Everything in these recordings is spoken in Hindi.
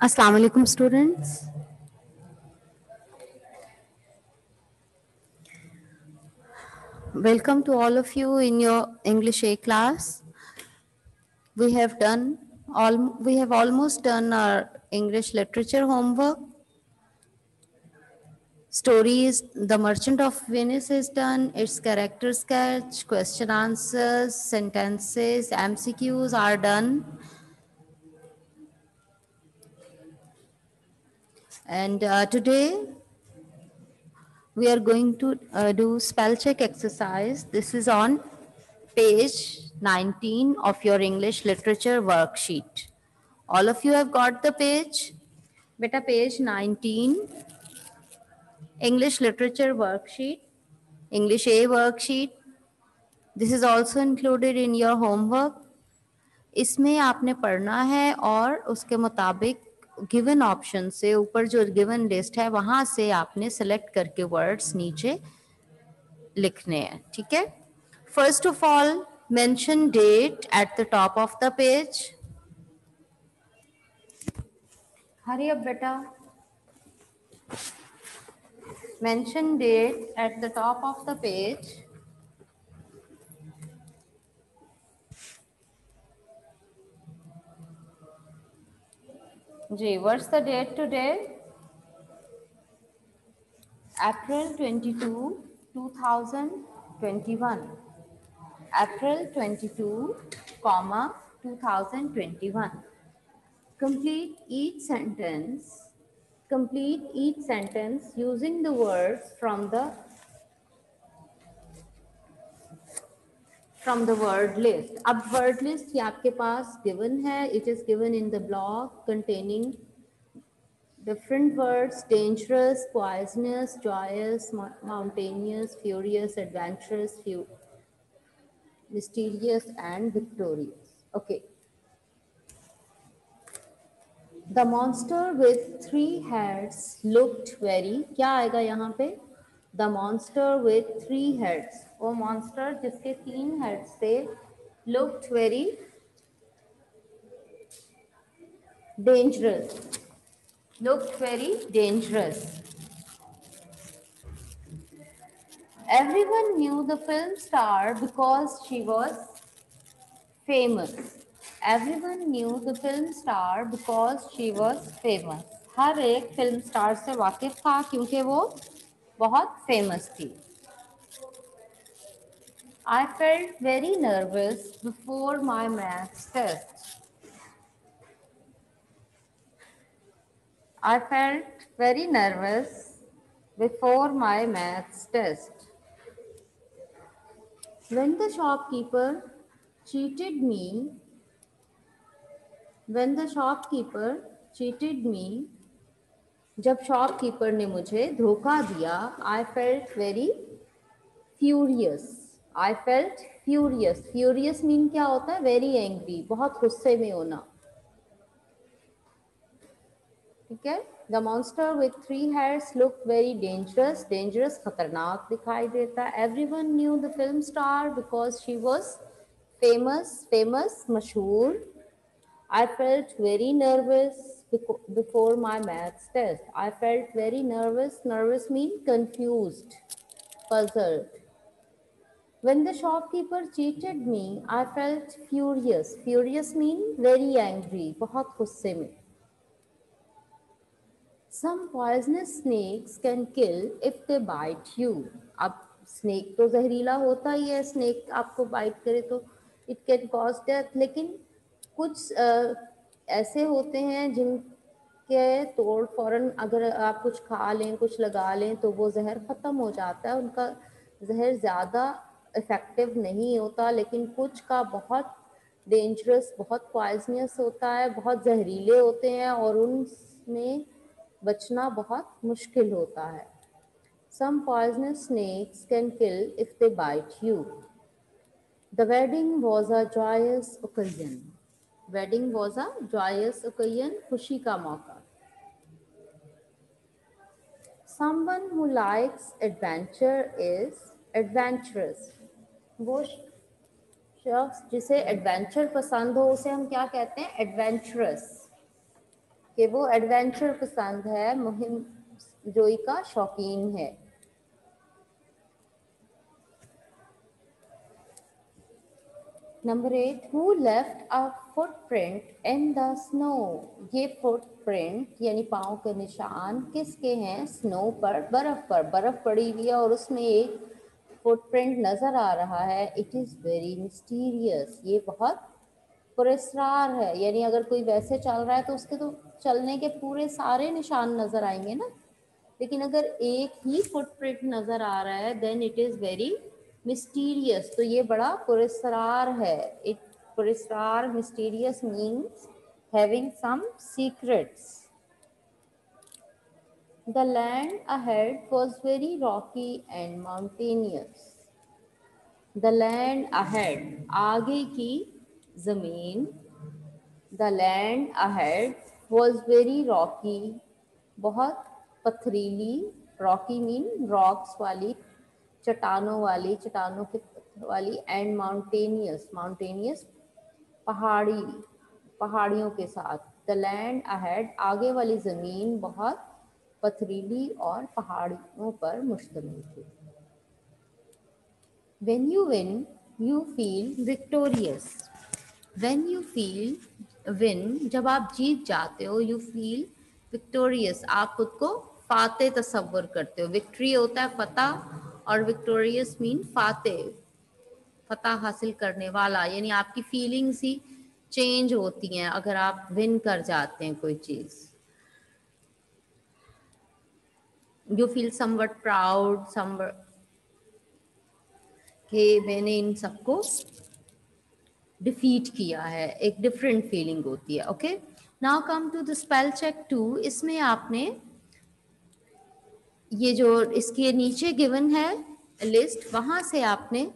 Assalamu alaikum students. Welcome to all of you in your English A class. We have almost done our English literature homework. Stories, The Merchant of Venice is done, its character sketch, question answers, sentences, MCQs are done. And today we are going to do spell check exercise. This is on page 19 of your English literature worksheet. All of you have got the page? Beta, page 19, English literature worksheet, English A worksheet. This is also included in your homework. इसमें आपने पढ़ना है और उसके मुताबिक गिवन ऑप्शन से ऊपर जो गिवन लिस्ट है वहां से आपने सेलेक्ट करके वर्ड्स नीचे लिखने हैं, ठीक है? First of all mention date at the top of the page. Hurry up, beta. Mention date at the top of the page. Ji, what's the date today? April 22, 2021. April 22, 2021. Complete each sentence using the words from the word list. अब word list ये आपके पास given है. It is given in the block containing different words: dangerous, poisonous, joyous, mountainous, furious, adventurous, mysterious, and victorious. Okay. The monster with 3 heads looked very. क्या आएगा यहाँ पे? The monster with 3 heads. वो monster जिसके 3 heads थे looked very dangerous. Looked very dangerous. Everyone knew the film star because she was famous. Everyone knew the film star because she was famous. हर एक फिल्म स्टार से वाकिफ था क्योंकि वो बहुत फेमस थी. I felt very nervous before my maths test. I felt very nervous before my maths test. When the shopkeeper cheated me, जब शॉपकीपर ने मुझे धोखा दिया, I felt very furious. I felt furious. Furious mean क्या होता है? Very angry, बहुत गुस्से में होना. ठीक है? The monster with 3 heads looked very dangerous. Dangerous खतरनाक दिखाई देता. Everyone knew the film star because she was famous. Famous मशहूर. I felt very nervous before my maths test. I felt very nervous. Nervous mean confused, puzzled. When the shopkeeper cheated me, I felt furious. Furious mean very angry, बहुत गुस्से में. Some poisonous snakes can kill if they bite you. अब snake तो जहरीला होता ही है. Snake आपको bite करे तो it can cause death. लेकिन कुछ ऐसे होते हैं जिनके तोड़ फौरन अगर आप कुछ खा लें, कुछ लगा लें तो वो जहर ख़त्म हो जाता है. उनका जहर ज़्यादा इफ़ेक्टिव नहीं होता, लेकिन कुछ का बहुत डेंजरस, बहुत पॉइजनस होता है, बहुत जहरीले होते हैं और उनमें बचना बहुत मुश्किल होता है. Some poisonous snakes can kill if they bite you. The wedding was a joyous occasion. Wedding was a joyous occasion, खुशी का मौका. Someone who likes adventure is adventurous. वो शख्स जिसे एडवेंचर पसंद हो उसे हम क्या कहते हैं? एडवेंचरस. कि वो एडवेंचर पसंद है, मुहिम जोई का शौकीन है। Number 8, who left a footprint in the snow. ये फुटप्रिंट यानी पाँव के निशान किसके हैं? स्नो पर, बर्फ पर। बर्फ पड़ी हुई है और उसमें एक फुटप्रिंट नजर आ रहा है। इट इज वेरी मिस्टीरियस, ये बहुत पुरस्कार है। यानी अगर कोई वैसे चल रहा है तो उसके तो चलने के पूरे सारे निशान नजर आएंगे ना, लेकिन अगर एक ही फुटप्रिंट नजर आ रहा है then it is very mysterious, तो ये बड़ा पुरस्कार है। इट पुरस्कार, mysterious means having some secrets. The land ahead was very rocky and mountainous. The land ahead, आगे की जमीन। The land ahead was very rocky, बहुत पथरीली। रॉकी मीन रॉक्स वाली, चट्टानों वाली, चट्टानों के पत्थर वाली। एंड माउंटेनियस, माउंटेनियस पहाड़ी, पहाड़ियों के साथ। द लैंड अहेड, आगे वाली ज़मीन बहुत पथरीली और पहाड़ियों पर मुश्तमिल थी। When you win, you feel victorious. When you feel win, जब आप जीत जाते हो, you feel victorious, आप खुद को फाते तस्वर करते हो। विक्ट्री होता है फतह और victorious मीन फाते, फतह हासिल करने वाला। यानी आपकी फीलिंग्स ही चेंज होती हैं अगर आप विन कर जाते हैं कोई चीज़। You feel somewhat proud, somewhat कि मैंने इन सबको डिफीट किया है, एक डिफरेंट फीलिंग होती है। Okay, now come to the spell check 2। इसमें आपने ये जो इसके नीचे गिवन है लिस्ट, वहां से आपने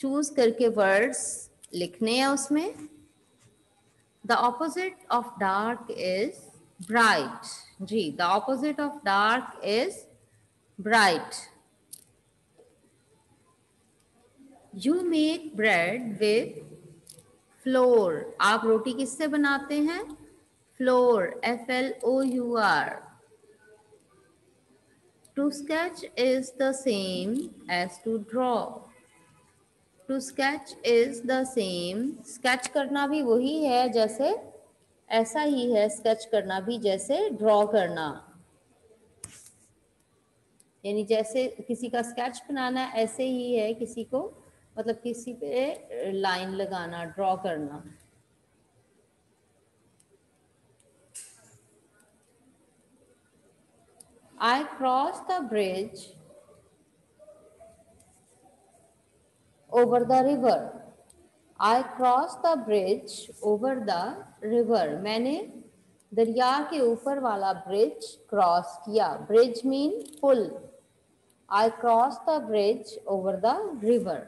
चूज करके वर्ड्स लिखने हैं उसमें। The opposite of dark is bright. जी, the opposite of dark is bright. You make bread with flour. आप रोटी किससे बनाते हैं? Flour, FLOUR। To sketch is the same as to draw. To sketch is the same, sketch करना भी वही है जैसे, ऐसा ही है स्केच करना भी जैसे ड्रॉ करना। यानी जैसे किसी का स्केच बनाना ऐसे ही है किसी को, मतलब किसी पे लाइन लगाना, ड्रॉ करना। I crossed the bridge over the river. I crossed the bridge over the river. मैंने दरिया के ऊपर वाला ब्रिज क्रॉस किया। ब्रिज मीन पुल। I crossed the bridge over the river.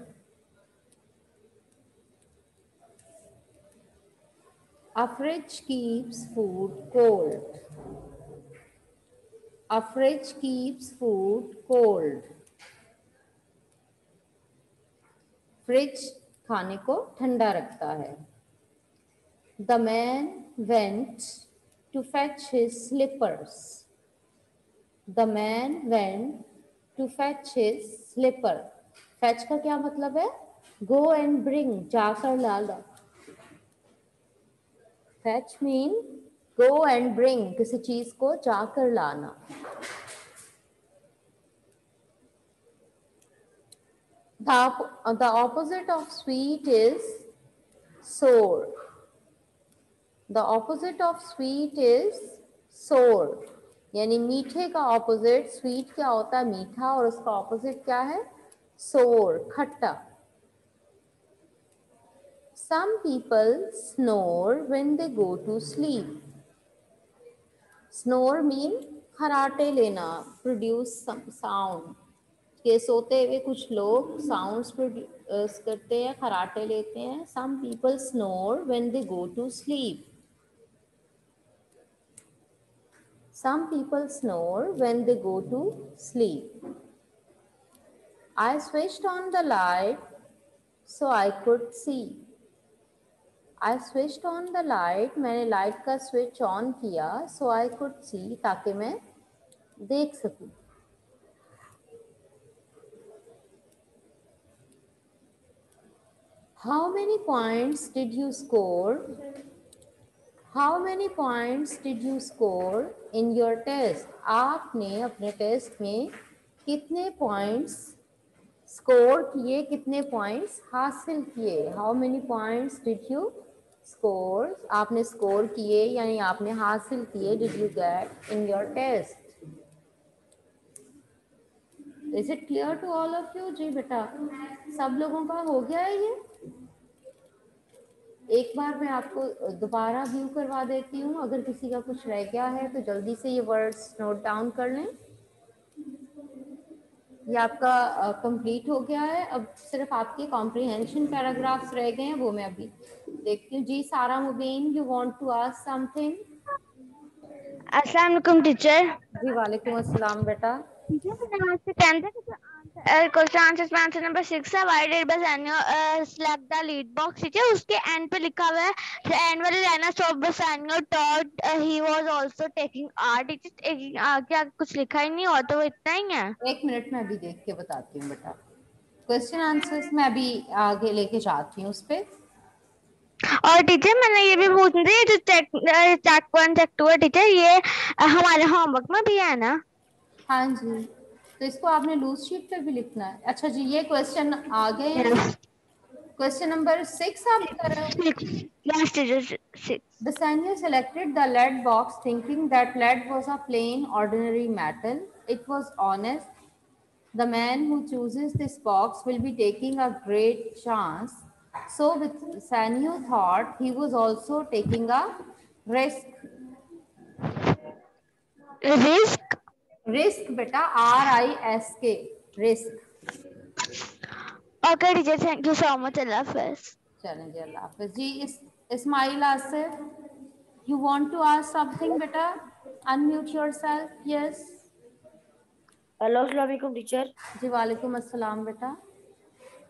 A fridge keeps food cold. A fridge keeps food cold. Fridge खाने को ठंडा रखता है। The man went to fetch his slippers. The man went to fetch his slipper. Fetch का क्या मतलब है? Go and bring, जाकर लाना। Fetch mean go and bring, किसी चीज को जाकर लाना। The opposite of sweet is sour. The opposite of sweet is sour. यानी मीठे का ऑपोजिट, स्वीट क्या होता है? मीठा, और उसका ऑपोजिट क्या है? सोर, खट्टा। Some people snore when they go to sleep. Snore mean खराटे लेना, produce some sound। के सोते हुए कुछ लोग साउंड्स प्रोड्यूस करते हैं, खराटे लेते हैं। Some people snore when they go to sleep. Some people snore when they go to sleep. I switched on the light so I could see. I switched on the light, मैंने लाइट का स्विच ऑन किया, सो आई कुड सी, ताकि मैं देख सकूं। How many points did you score, how many points did you score in your test, आपने अपने टेस्ट में कितने पॉइंट्स स्कोर किए, कितने पॉइंट्स हासिल किए। How many points did you score, आपने स्कोर किए यानी आपने हासिल किए, did you get in your test. Is it clear to all of you? जी बेटा, सब लोगों का हो गया है ये? एक बार मैं आपको दोबारा व्यू करवा देती हूँ, अगर किसी का कुछ रह गया है तो जल्दी से ये वर्ड्स नोट डाउन कर लें। ये आपका कंप्लीट हो गया है, अब सिर्फ आपके कॉम्प्रिहेंशन पैराग्राफ्स रह गए हैं, वो मैं अभी देखती हूँ। जी Sara Mubeen, you want to ask something? अस्सलाम वालेकुम टीचर। जी वालेकुम अस्सलाम बेटा। क्वेश्चन आंसर में आंसर नंबर 6 है, why did Bassanio slap the lead box. ठीक है, उसके एंड पे लिखा हुआ है एंड वाले line of Bassanio thought he was also taking art. क्या कुछ लिखा ही नहीं, और तो वो इतना ही है। एक मिनट में अभी देख के बताती हूँ बेटा, क्वेश्चन आंसर्स मैं अभी आगे लेके जाती हूँ उस पर। और टीचर मैंने ये भी पूछना थी, जो चेक 1 चेक 2 है टीचर, ये हमारे होमवर्क में भी है ना? हाँ जी, तो इसको आपने लूज शीट पे भी लिखना है। अच्छा जी, ये क्वेश्चन आ गए हैं। यस क्वेश्चन नंबर 6 आप बता रहे हो? Yes teacher 6। The senior selected the lead box thinking that lead was a plain ordinary metal. It was honest. The man who chooses this box will be taking a great chance. So with Sanyu thought he was also taking a risk. Risk. Risk beta, R-I-S-K, risk. Okay teacher, thank you so much, Allah हाफिज। चलें जी, अल्लाह हाफिज जी। Ismail Asif, you want to ask something beta? Unmute yourself. Yes. Hello अस्सलाम वालेकुम टीचर। जी वालेकुम अस्सलाम बेटा।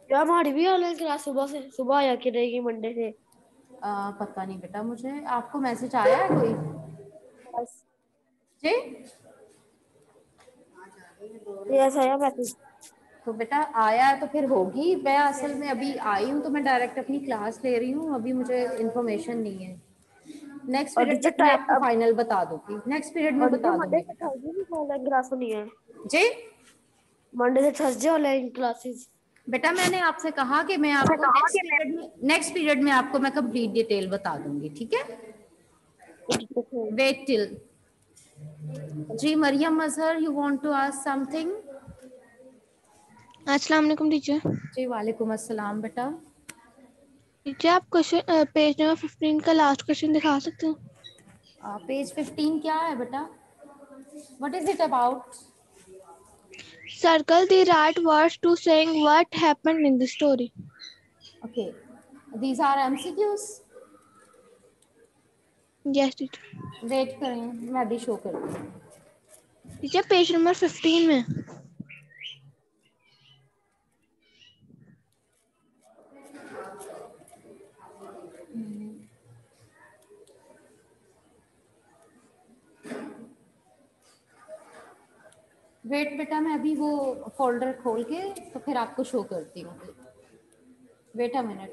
क्या हमारी भी ऑनलाइन क्लास सुबह आया कि रहेगी मंडे से? पता नहीं बेटा मुझे, आपको मैसेज आया है कोई? बस जी, यस आया मैसेज। तो बेटा आया है तो फिर होगी। मैं असल में अभी आई हूँ तो मैं डायरेक्ट अपनी क्लास ले रही हूँ, अभी मुझे इन्फॉर्मेशन नहीं है। नेक्स्ट और पीरियड टीचर तक मैं आपको फाइनल बता दूंगी, नेक्स्ट पीरियड में और टीचर बता मंडे दूंगी से बेटा। थर्सडे भी ऑनलाइन क्लास होनी है? जी मंडे से थर्सडे ऑनलाइन क्लासेस? बेटा, मैंने आपसे कहा कि मैं आपको नेक्स्ट पीरियड में आपको मैं कंप्लीट डिटेल बता दूंगी, ठीक है? Wait till. जी Mariyam Mazhar, you want to ask something? अस्सलाम वालेकुम टीचर। जी वालेकुम अस्सलाम बेटा। टीचर आप क्वेश्चन पेज नंबर 15 का लास्ट क्वेश्चन दिखा सकते हैं? पेज 15 क्या है बेटा? What is it about? Circle the right words to saying what happened in the story. Okay, these are MCQs. Yes teacher. Wait करें, मैं अभी शो करती हूँ। टीचर पेज नंबर 15 में। वेट बेटा, मैं अभी वो फोल्डर खोल के तो फिर आपको शो करती हूँ। Wait a minute.